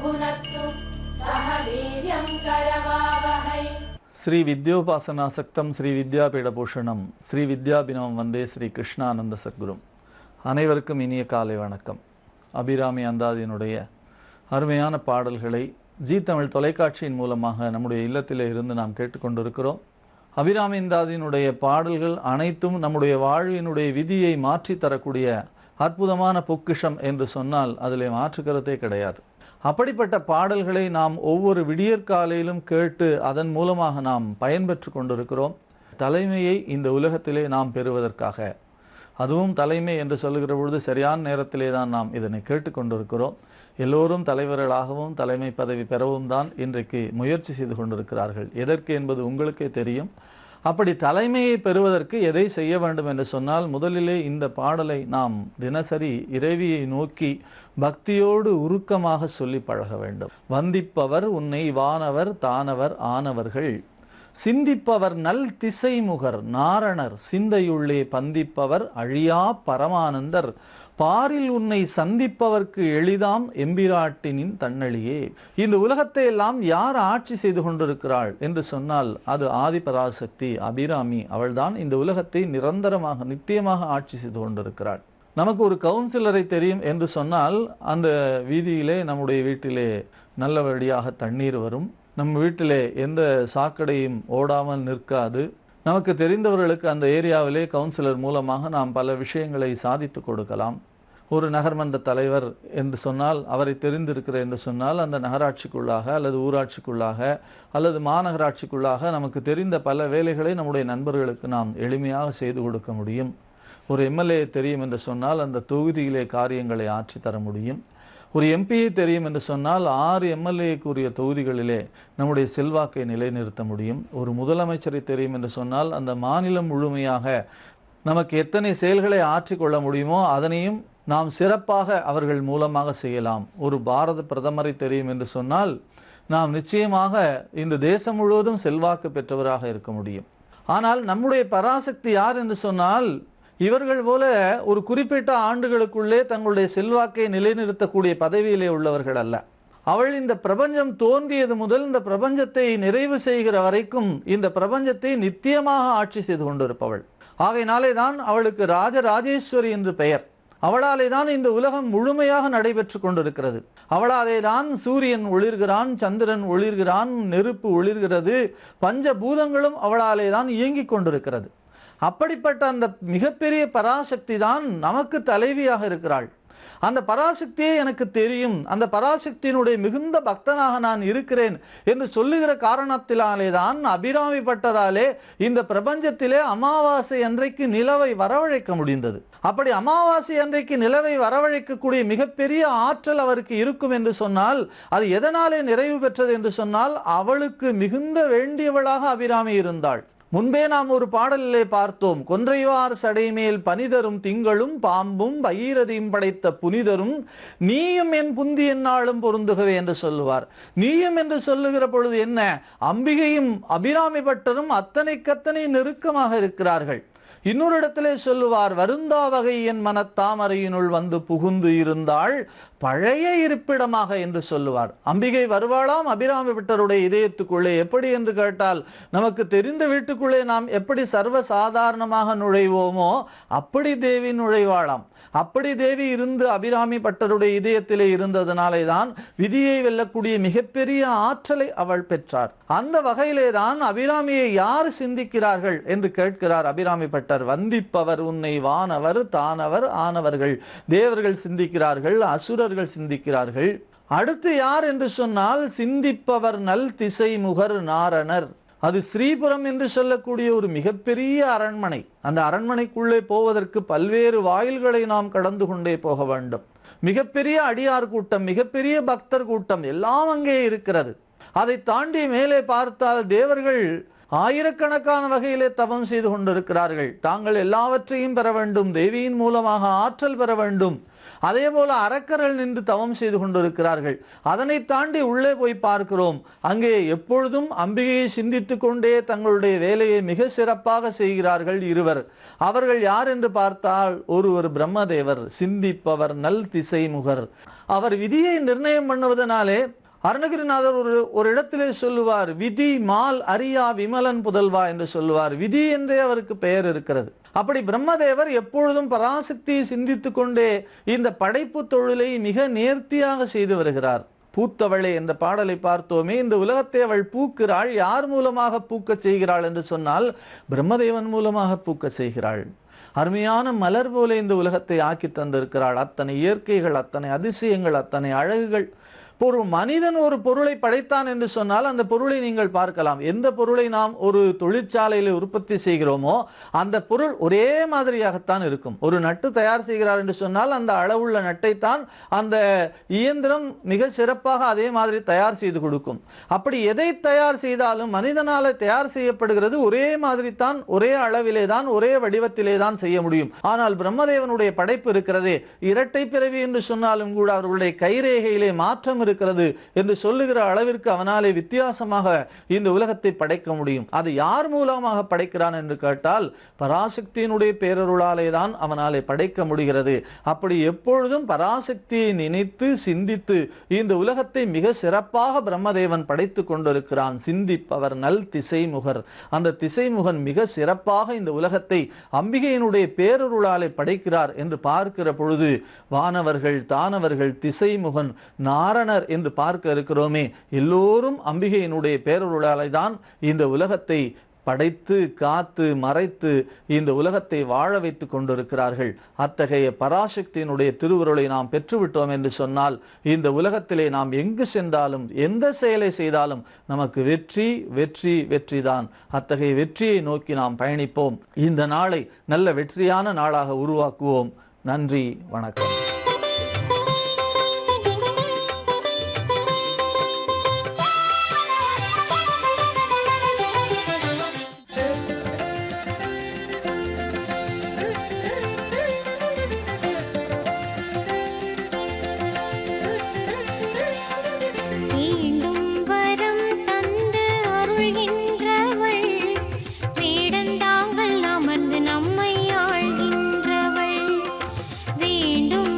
भुनक्तु सह वीर्यं करवावहै। श्री विद्योपासनासक्तं श्री विद्यापीठभूषणம் ஸ்ரீ வித்யாபினவம் வந்தே ஸ்ரீ கிருஷ்ணானந்த சத்குரும். அனைவருக்கும் இனிய காலை வணக்கம். அபிராமி அந்தாதியினுடைய அருமையான பாடல்களை ஜீ தமிழ் தொலைக்காட்சியின் மூலமாக நம்முடைய இல்லத்திலே இருந்து நாம் கேட்டுக்கொண்டிருக்கிறோம். அபிராமி அந்தாதியினுடைய பாடல்கள் அனைத்தும் நம்முடைய வாழ்வினுடைய விதியை மாற்றி தரக்கூடிய அற்புதமான பொக்கிஷம் என்று சொன்னால் அதிலே மாற்றுக்கருத்தே கிடையாது. அப்படிப்பட்ட பாடல்களை நாம் ஒவ்வொரு விடியற்காலையிலும் கேட்டு அதன் மூலமாக நாம் பயன்பெற்று கொண்டிருக்கிறோம். தலைமையை இந்த உலகத்திலே நாம் பெறுவதற்காக, அதுவும் தலைமை என்று சொல்லுகிற பொழுது சரியான நேரத்திலே தான் நாம் இதனை கேட்டுக்கொண்டிருக்கிறோம். எல்லோரும் தலைவர்களாகவும் தலைமை பதவி பெறவும் தான் இன்றைக்கு முயற்சி செய்து கொண்டிருக்கிறார்கள். எதற்கு என்பது உங்களுக்கே தெரியும். அப்படி தலைமையை பெறுவதற்கு எதை செய்ய வேண்டும் என்று சொன்னால், முதலிலே இந்த பாடலை நாம் தினசரி இறைவியை நோக்கி பக்தியோடு உருக்கமாக சொல்லி பழக வேண்டும். வந்திப்பவர் உன்னை வானவர் தானவர் ஆனவர்கள், சிந்திப்பவர் நல் திசைமுகர் நாரணர், சிந்தையுள்ளே பந்திப்பவர் அழியா பரமானந்தர், பாரில் உன்னை சந்திப்பவர்க்கு எளிதாம் எம்பிராட்டினின் தன்னழியே. இந்த உலகத்தை எல்லாம் யார் ஆட்சி செய்து கொண்டிருக்கிறாள் என்று சொன்னால் அது ஆதிபராசக்தி அபிராமி. அவள்தான் இந்த உலகத்தை நிரந்தரமாக நித்தியமாக ஆட்சி செய்து கொண்டிருக்கிறாள். நமக்கு ஒரு கவுன்சிலரை தெரியும் என்று சொன்னால் அந்த வீதியிலே நம்முடைய வீட்டிலே நல்லபடியாக தண்ணீர் வரும், நம்ம வீட்டிலே எந்த சாக்கடையும் ஓடாமல் நிற்காது. நமக்கு தெரிந்தவர்களுக்கு அந்த ஏரியாவிலே கவுன்சிலர் மூலமாக நாம் பல விஷயங்களை சாதித்து கொடுக்கலாம். ஒரு நகர்மன்ற தலைவர் என்று சொன்னால், அவரை தெரிந்திருக்கிற என்று சொன்னால், அந்த நகராட்சிக்குள்ளாக அல்லது ஊராட்சிக்குள்ளாக அல்லது மாநகராட்சிக்குள்ளாக நமக்கு தெரிந்த பல வேலைகளை நம்முடைய நண்பர்களுக்கு நாம் எளிமையாக செய்து கொடுக்க முடியும். ஒரு எம்எல்ஏ தெரியும் என்று சொன்னால் அந்த தொகுதியிலே காரியங்களை ஆற்றி தர முடியும். ஒரு எம்பியை தெரியும் என்று சொன்னால் 6 எம்எல்ஏக்குரிய தொகுதிகளிலே நம்முடைய செல்வாக்கை நிலைநிறுத்த முடியும். ஒரு முதலமைச்சரை தெரியும் என்று சொன்னால் அந்த மாநிலம் முழுமையாக நமக்கு எத்தனை செயல்களை ஆற்றிக்கொள்ள முடியுமோ அதனையும் நாம் சிறப்பாக அவர்கள் மூலமாக செய்யலாம். ஒரு பாரத பிரதமரை தெரியும் என்று சொன்னால் நாம் நிச்சயமாக இந்த தேசம் முழுவதும் செல்வாக்கு பெற்றவராக இருக்க முடியும். ஆனால் நம்முடைய பராசக்தி யார் என்று சொன்னால், இவர்கள் போல ஒரு குறிப்பிட்ட ஆண்டுகளுக்குள்ளே தங்களுடைய செல்வாக்கை நிலைநிறுத்தக்கூடிய பதவியிலே உள்ளவர்கள் அல்ல. அவள் இந்த பிரபஞ்சம் தோன்றியது முதல் இந்த பிரபஞ்சத்தை நிறைவு செய்கிற வரைக்கும் இந்த பிரபஞ்சத்தை நித்தியமாக ஆட்சி செய்து கொண்டிருப்பவள். ஆகையினாலே தான் அவளுக்கு ராஜராஜேஸ்வரி என்று பெயர். அவளாலே தான் இந்த உலகம் முழுமையாக நடைபெற்று கொண்டிருக்கிறது. அவளாலே தான் சூரியன் ஒளிர்கிறான், சந்திரன் ஒளிர்கிறான், நெருப்பு ஒளிர்கிறது, பஞ்சபூதங்களும் அவளாலே தான் இயங்கிக் கொண்டிருக்கிறது. அப்படிப்பட்ட அந்த மிகப்பெரிய பராசக்தி தான் நமக்கு தலைவியாக இருக்கிறாள். அந்த பராசக்தியே எனக்கு தெரியும், அந்த பராசக்தியினுடைய மிகுந்த பக்தனாக நான் இருக்கிறேன் என்று சொல்லுகிற காரணத்தினாலே தான் அபிராமி பட்டராலே இந்த பிரபஞ்சத்திலே அமாவாசை அன்றைக்கு நிலவை வரவழைக்க முடிந்தது. அப்படி அமாவாசை அன்றைக்கு நிலவை வரவழைக்கக்கூடிய மிகப்பெரிய ஆற்றல் அவருக்கு இருக்கும் என்று சொன்னால் அது எதனாலே நிறைவு பெற்றது என்று சொன்னால் அவளுக்கு மிகுந்த வேண்டியவளாக அபிராமி இருந்தாள். முன்பே நாம் ஒரு பாடலிலே பார்த்தோம், கொன்றைவார் சடைமேல் பனிதரும் திங்களும் பாம்பும் பகீரதியும் படைத்த புனிதரும் நீயும் என் புந்தி என்னாலும் பொருந்துகவே என்று சொல்லுவார். நீயும் என்று சொல்லுகிற பொழுது என்ன, அம்பிகையும் அபிராமி பட்டரும் அத்தனைக்கத்தனை நெருக்கமாக இருக்கிறார்கள். இன்னொரு இடத்திலே சொல்லுவார், வருந்தா வகை என் மனத்தாமரையினுள் வந்து புகுந்து இருந்தாள் பழைய இருப்பிடமாக என்று சொல்லுவார். அம்பிகை வருவாளாம் அபிராமி பட்டருடைய இதயத்துக்குள்ளே. எப்படி என்று கேட்டால், நமக்கு தெரிந்த வீட்டுக்குள்ளே நாம் எப்படி சர்வ சாதாரணமாக நுழைவோமோ அப்படி தேவி நுழைவாளாம். அப்படி தேவி இருந்து அபிராமி பட்டருடைய இதயத்திலே இருந்ததனாலே தான் விதியை வெல்லக்கூடிய மிகப்பெரிய ஆற்றலை அவள் பெற்றார். அந்த வகையிலே தான் அபிராமியை யார் சிந்திக்கிறார்கள் என்று கேட்கிறார் அபிராமி பட்டர். வந்திப்பவர் உன்னை வானவர் தானவர் ஆனவர்கள். தேவர்கள் சிந்திக்கிறார்கள், அசுரர்கள் சிந்திக்கிறார்கள். அடுத்து யார் என்று சொன்னால், சிந்திப்பவர் நல் திசைமுகர் நாரணர். அது ஸ்ரீபுரம் என்று சொல்லக்கூடிய ஒரு மிகப்பெரிய அரண்மனை. அந்த அரண்மனைக்குள்ளே போவதற்கு பல்வேறு வாயில்களை நாம் கடந்து கொண்டே போக வேண்டும். மிகப்பெரிய அடியார் கூட்டம், மிகப்பெரிய பக்தர் கூட்டம் எல்லாம் அங்கே இருக்கிறது. அதை தாண்டி மேலே பார்த்தால் தேவர்கள் ஆயிரக்கணக்கான வகையிலே தவம் செய்து கொண்டிருக்கிறார்கள். தாங்கள் எல்லாவற்றையும் பெற வேண்டும், தேவியின் மூலமாக ஆற்றல் பெற வேண்டும். அதே போல அரக்கர்கள் நின்று தவம் செய்து கொண்டிருக்கிறார்கள். அதனை தாண்டி உள்ளே போய் பார்க்கிறோம், அங்கே எப்பொழுதும் அம்பிகையை சிந்தித்து கொண்டே தங்களுடைய வேலையை மிக சிறப்பாக செய்கிறார்கள் இருவர். அவர்கள் யார் என்று பார்த்தால், ஒருவர் பிரம்மதேவர், சிந்திப்பவர் நல் திசைமுகர். அவர் விதியை நிர்ணயம் பண்ணுவதனாலே அருணகிரிநாதர் ஒரு இடத்திலே சொல்லுவார், விதி மால் அறியா விமலன் புதல்வா என்று சொல்லுவார். விதி என்றே அவருக்கு பெயர் இருக்கிறது. அப்படி பிரம்மதேவர் எப்பொழுதும் பராசக்தியை சிந்தித்து கொண்டே இந்த படைப்பு தொழிலை மிக நேர்த்தியாக செய்து வருகிறார். பூத்தவளே என்ற பாடலை பார்த்தோமே, இந்த உலகத்தை அவள் பூக்கிறாள். யார் மூலமாக பூக்க செய்கிறாள் என்று சொன்னால் பிரம்மதேவன் மூலமாக பூக்க செய்கிறாள். அருமையான மலர் போல இந்த உலகத்தை ஆக்கி தந்திருக்கிறாள். அத்தனை இயற்கைகள், அத்தனை அதிசயங்கள், அத்தனை அழகுகள். ஒரு மனிதன் ஒரு பொருளை படைத்தான் என்று சொன்னால் அந்த பொருளை நீங்கள் பார்க்கலாம். எந்த பொருளை நாம் ஒரு தொழிற்சாலையில் உற்பத்தி செய்கிறோமோ அந்த பொருள் ஒரே மாதிரியாகத்தான் இருக்கும். ஒரு நட்டு தயார் செய்கிறார் என்று சொன்னால் அந்த அளவுள்ள நட்டைத்தான் அந்த இயந்திரம் மிக சிறப்பாக அதே மாதிரி தயார் செய்து கொடுக்கும். அப்படி எதை தயார் செய்தாலும் மனிதனால தயார் செய்யப்படுகிறது ஒரே மாதிரி தான், ஒரே அளவிலே தான், ஒரே வடிவத்திலே தான் செய்ய முடியும். ஆனால் பிரம்மதேவனுடைய படைப்பு இருக்கிறதே, இரட்டை பிறவி என்று சொன்னாலும் கூட அவர்களுடைய கைரேகையிலே மாற்றம் இருக்கிறது என்று சொல்லுகிற அளவிற்கு அவனாலே வித்தியாசமாக இந்த உலகத்தை படைக்க முடியும். அது யார் மூலமாக படைக்கிறான் என்று கேட்டால் பராசக்தியினுடைய பேரருளாலே தான் அவனாலே படைக்க முடிகிறது. அப்படி எப்பொழுதும் பராசக்தியை நினைத்து சிந்தித்து இந்த உலகத்தை மிக சிறப்பாக பிரம்மதேவன் படைத்து கொண்டிருக்கிறான். சிந்திப்பவர் நல் திசைமுகர். அந்த திசைமுகன் மிக சிறப்பாக இந்த உலகத்தை அம்பிகையினுடைய பேரருளாலே படைக்கிறார் என்று பார்க்கிற பொழுது வானவர்கள், தானவர்கள், திசைமுகன், நாரணர் என்று பார்க்க இருக்கிறோமே, எல்லோரும் அம்பிகையினுடைய பேரருளாலே தான் இந்த உலகத்தை படைத்து காத்து மறைத்து இந்த உலகத்தை வாழ வைத்துக் கொண்டிருக்கிறார்கள். அத்தகைய பராசக்தியினுடைய திருவுருளை நாம் பெற்றுவிட்டோம் என்று சொன்னால் இந்த உலகத்திலே நாம் எங்கு சென்றாலும் எந்த செயலை செய்தாலும் நமக்கு வெற்றி வெற்றி வெற்றிதான். அத்தகைய வெற்றியை நோக்கி நாம் பயணிப்போம். இந்த நாளை நல்ல வெற்றியான நாளாக உருவாக்குவோம். நன்றி, வணக்கம். வேடந்தாங்கள் அமர்ந்து நம்மை ஆள்கின்றவள், வேண்டும்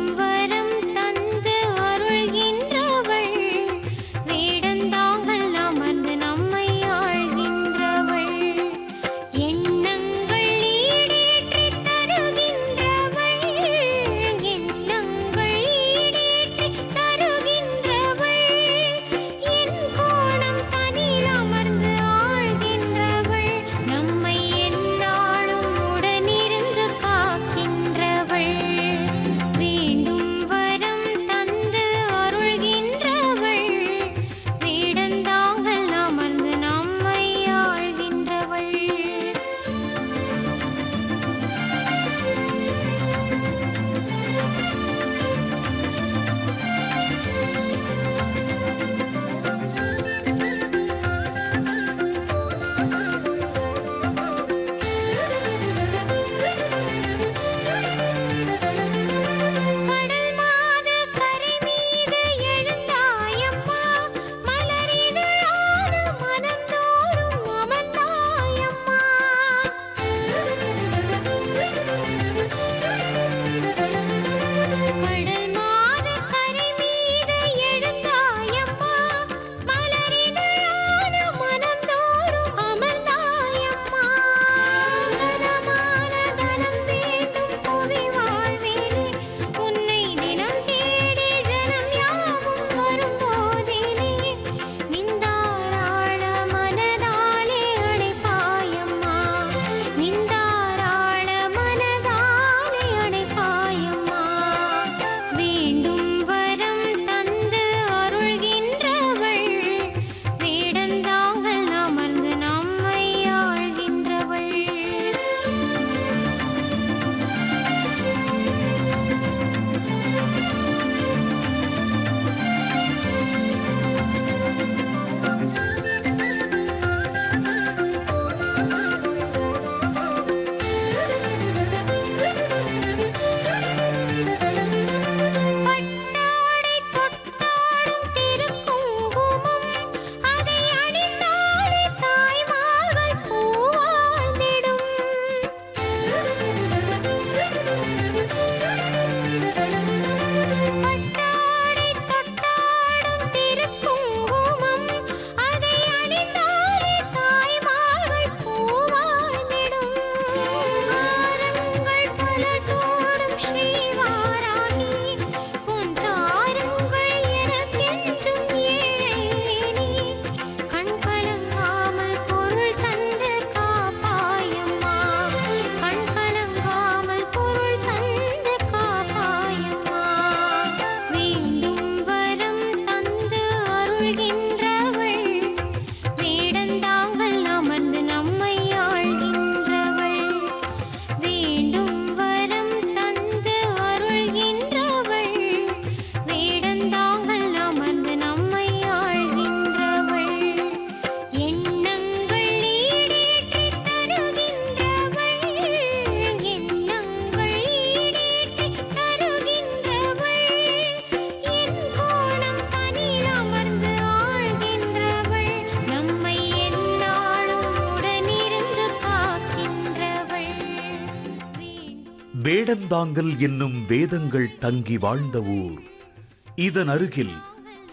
வேடந்தாங்கல் என்னும் வேதங்கள் தங்கி வாழ்ந்த ஊர். இதன் அருகில்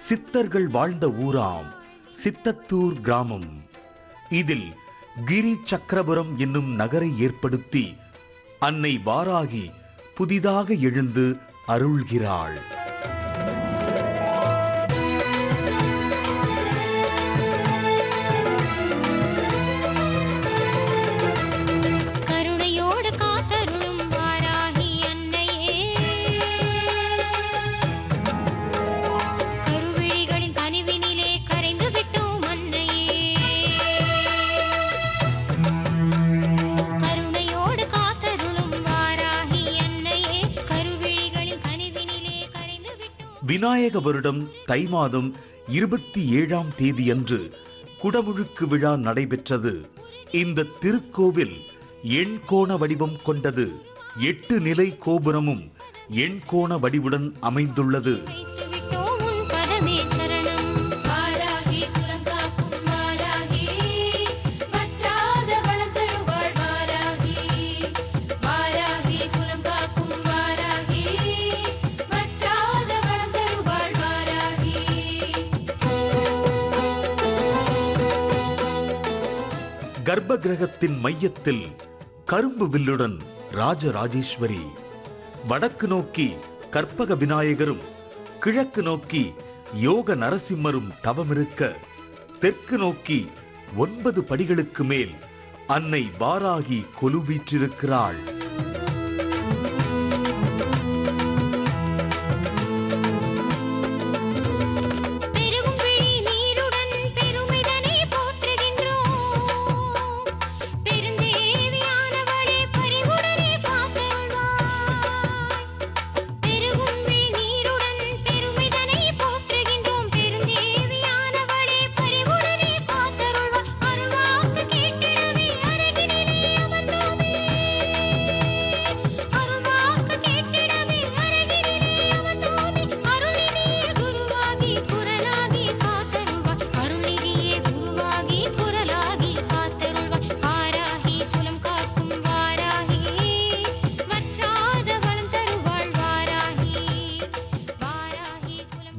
சித்தர்கள் வாழ்ந்த ஊராம் சித்தத்தூர் கிராமம். இதில் கிரி சக்கரபுரம் என்னும் நகரை ஏற்படுத்தி அன்னை வாராகி புதிதாக எழுந்து அருள்கிறாள். விநாயக வருடம் தை மாதம் 27ஆம் தேதியன்று குடமுழுக்கு விழா நடைபெற்றது. இந்த திருக்கோவில் எண்கோண வடிவம் கொண்டது. 8 நிலை கோபுரமும் எண்கோண வடிவுடன் அமைந்துள்ளது. கர்ப்ப கிரகத்தின் மையத்தில் கரும்பு வில்லுடன் ராஜராஜேஸ்வரி, வடக்கு நோக்கி கற்பக விநாயகரும் கிழக்கு நோக்கி யோக நரசிம்மரும் தவமிருக்க, தெற்கு நோக்கி 9 படிகளுக்கு மேல் அன்னை வாராகி கொலுவீற்றிருக்கிறாள்.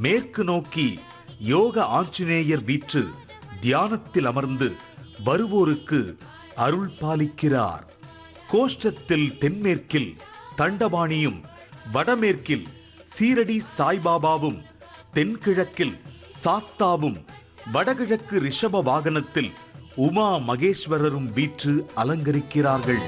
மேற்கு நோக்கி யோக ஆஞ்சநேயர் வீற்று தியானத்தில் அமர்ந்து வருவோருக்கு அருள் பாலிக்கிறார். கோஷ்டத்தில் தென்மேற்கில் தண்டபாணியும், வடமேற்கில் சீரடி சாய்பாபாவும், தென்கிழக்கில் சாஸ்தாவும், வடகிழக்கு ரிஷப வாகனத்தில் உமா மகேஸ்வரரும் வீற்று அலங்கரிக்கிறார்கள்.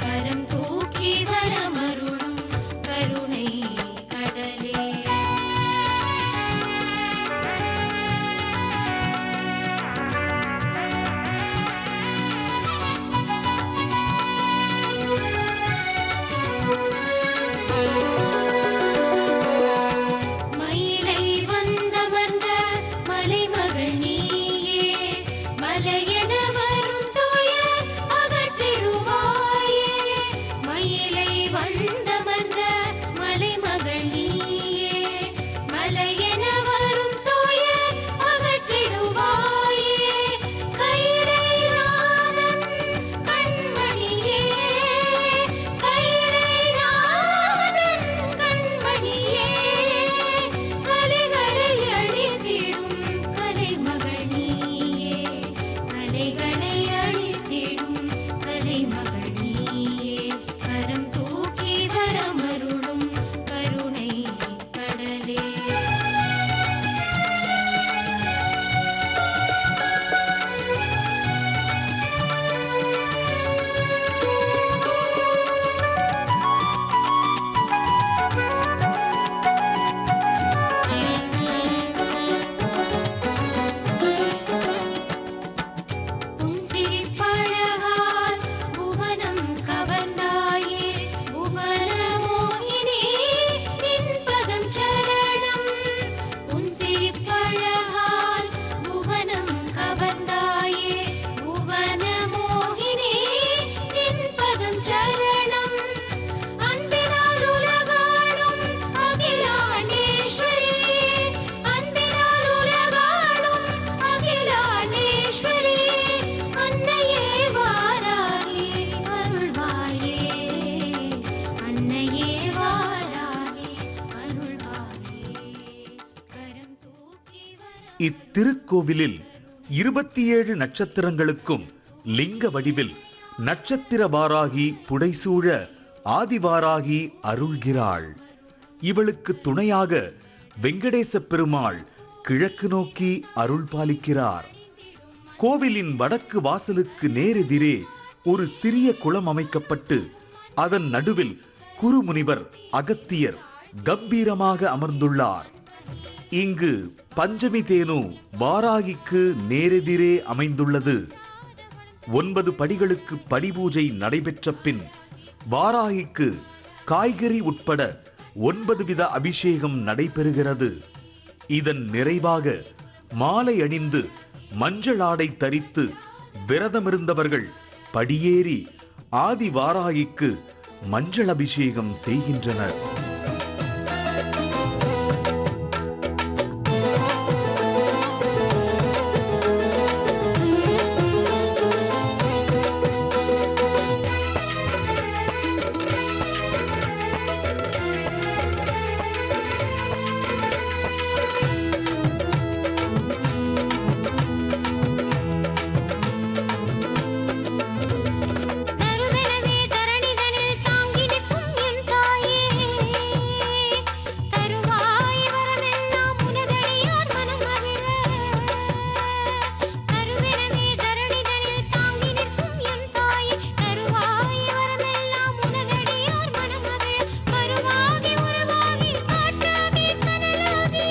கரம் தூக்கி வரமருளும் கருணை கடலே. மலையென வரும் துயர் அகற்றிடுவாயே. மயிலை வந்தமர்ந்த மலைமகள் நீயே. மலையென வரும் துயர் அகற்றிடுவாயே. கைலை நாதன் கண்மணியே. கைலை நாதன் கண்மணியே. கலைகளை அழித்திடும் கலைமகள் நீயே. கலைகளை அழித்திடும் கலைமகள் நீயே. கரம் தூக்கி வரமருளும் கருணை கடலே. உன் சிரிப்பழகால் புவனம் கவர்ந்தாயே. புவனமோகினி நின் பதம் சரணம். உன் சிரிப்பழகால் புவனம் கவர்ந்தாயே. புவனமோகினி நின் பதம் சரணம். அன்பினால் உலகாளும் அகிலாண்டேஸ்வரி. அன்பினால் உலகாளும் அகிலாண்டேஸ்வரி. அன்னையே வாராகி அருள்வாயே. அன்னையே வாராகி அருள்வாயே. கரம் தூக்கி வர இத்திருக்கோவிலில் 27 நட்சத்திரங்களுக்கும் லிங்க வடிவில் நட்சத்திர வாராகி புடைசூழ ஆதிவாராகி அருள்கிறாள். இவளுக்கு துணையாக வெங்கடேச பெருமாள் கிழக்கு நோக்கி அருள் பாலிக்கிறார். கோவிலின் வடக்கு வாசலுக்கு நேரெதிரே ஒரு சிறிய குளம் அமைக்கப்பட்டு அதன் நடுவில் குருமுனிவர் அகத்தியர் கம்பீரமாக அமர்ந்துள்ளார். இங்கு பஞ்சமி தேனு வாராகிக்கு நேரெதிரே அமைந்துள்ளது. 9 படிகளுக்கு படிபூஜை நடைபெற்ற பின் வாராகிக்கு காய்கறி உட்பட 9 வித அபிஷேகம் நடைபெறுகிறது. இதன் நிறைவாக மாலை அணிந்து மஞ்சள் ஆடை தரித்து விரதமிருந்தவர்கள் படியேறி ஆதி வாராகிக்கு மஞ்சள் அபிஷேகம் செய்கின்றனர். தருவெனவே தரணிதனில் தாங்கி நிற்கும் என் தாயே. தருவாய் வரமெல்லாம் உனதடியார் மனம் மகிழ. தருவெனவே தரணிதனில் தாங்கி நிற்கும் என் தாயே. தருவாய் வரமெல்லாம் உனதடியார் மனம் மகிழ. கருவாகி உருவாகி காற்றாகி கனலாகி.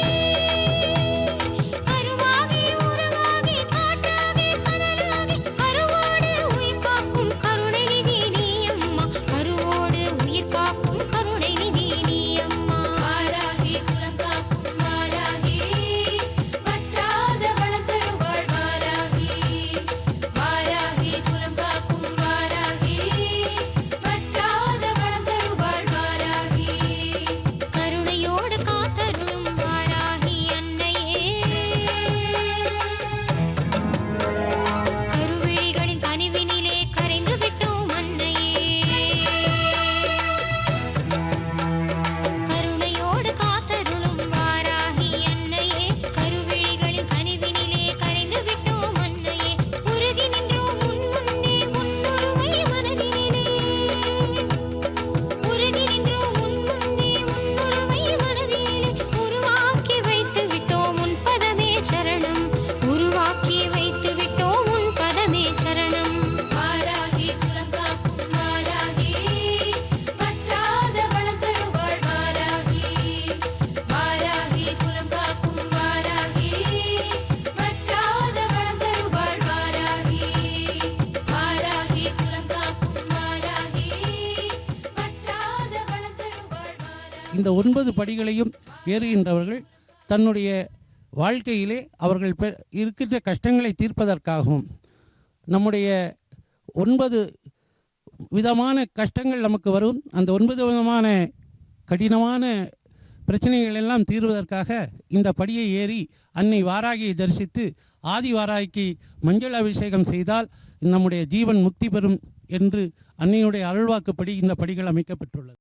கருவாகி உருவாகி காற்றாகி கனலாகி. கருவோடு உயிர் காக்கும் கருணை நிதி நீ அம்மா. கருவோடு உயிர் காக்கும் கருணை நிதி நீ அம்மா. வாராகி குலம் காக்கும் வாராகி. வற்றாத வளம் தருவாள் வாராகி. வாராகி குலம் காக்கும் வாராகி. வற்றாத வளம் தருவாள் வாராகி. கருணையோடு காத்தருளும் வாராகி அன்னையே. கருவிழிகளின் கனிவினிலே கரைந்து விட்டோம் அன்னையே. கருணையோடு காத்தருளும் வாராகி அன்னையே. கருவிழிகளின் கனிவினிலே கரைந்து விட்டோம் அன்னையே. உருகி நின்றோம் உன் முன்னே உன்னுருவை மனதினிலே. உருகி நின்றோம் உன் முன்னே உன்னுருவை மனதினிலே. உருவாக்கி வைத்து விட்டோம் உன் பதமே சரணம். உருவாக்கி வைத்து விட்டோம் உன் பதமே சரணம். வாராகி குலம் காக்கும் வாராகி. வற்றாத வளம் தருவாள் வாராகி. வாராகி குலம் காக்கும் வாராகி. வற்றாத வளம் தருவாள் வாராகி. வாராகி குலம் காக்கும் வாராகி. வற்றாத வளம் தருவாள் வாராகி. இந்த 9 படிகளையும் ஏறுகின்றவர்கள் தன்னுடைய வாழ்க்கையிலே அவர்கள் இருக்கின்ற கஷ்டங்களை தீர்ப்பதற்காகவும் நம்முடைய 9 விதமான கஷ்டங்கள் நமக்கு வரும். அந்த 9 விதமான கடினமான பிரச்சனைகள் எல்லாம் தீர்வதற்காக இந்த படியை ஏறி அன்னை வாராகியை தரிசித்து ஆதி வாராகிக்கு மஞ்சள் அபிஷேகம் செய்தால் நம்முடைய ஜீவன் முக்தி பெறும் என்று அன்னையுடைய அருள்வாக்குப்படி இந்த படிகள் அமைக்கப்பட்டுள்ளது.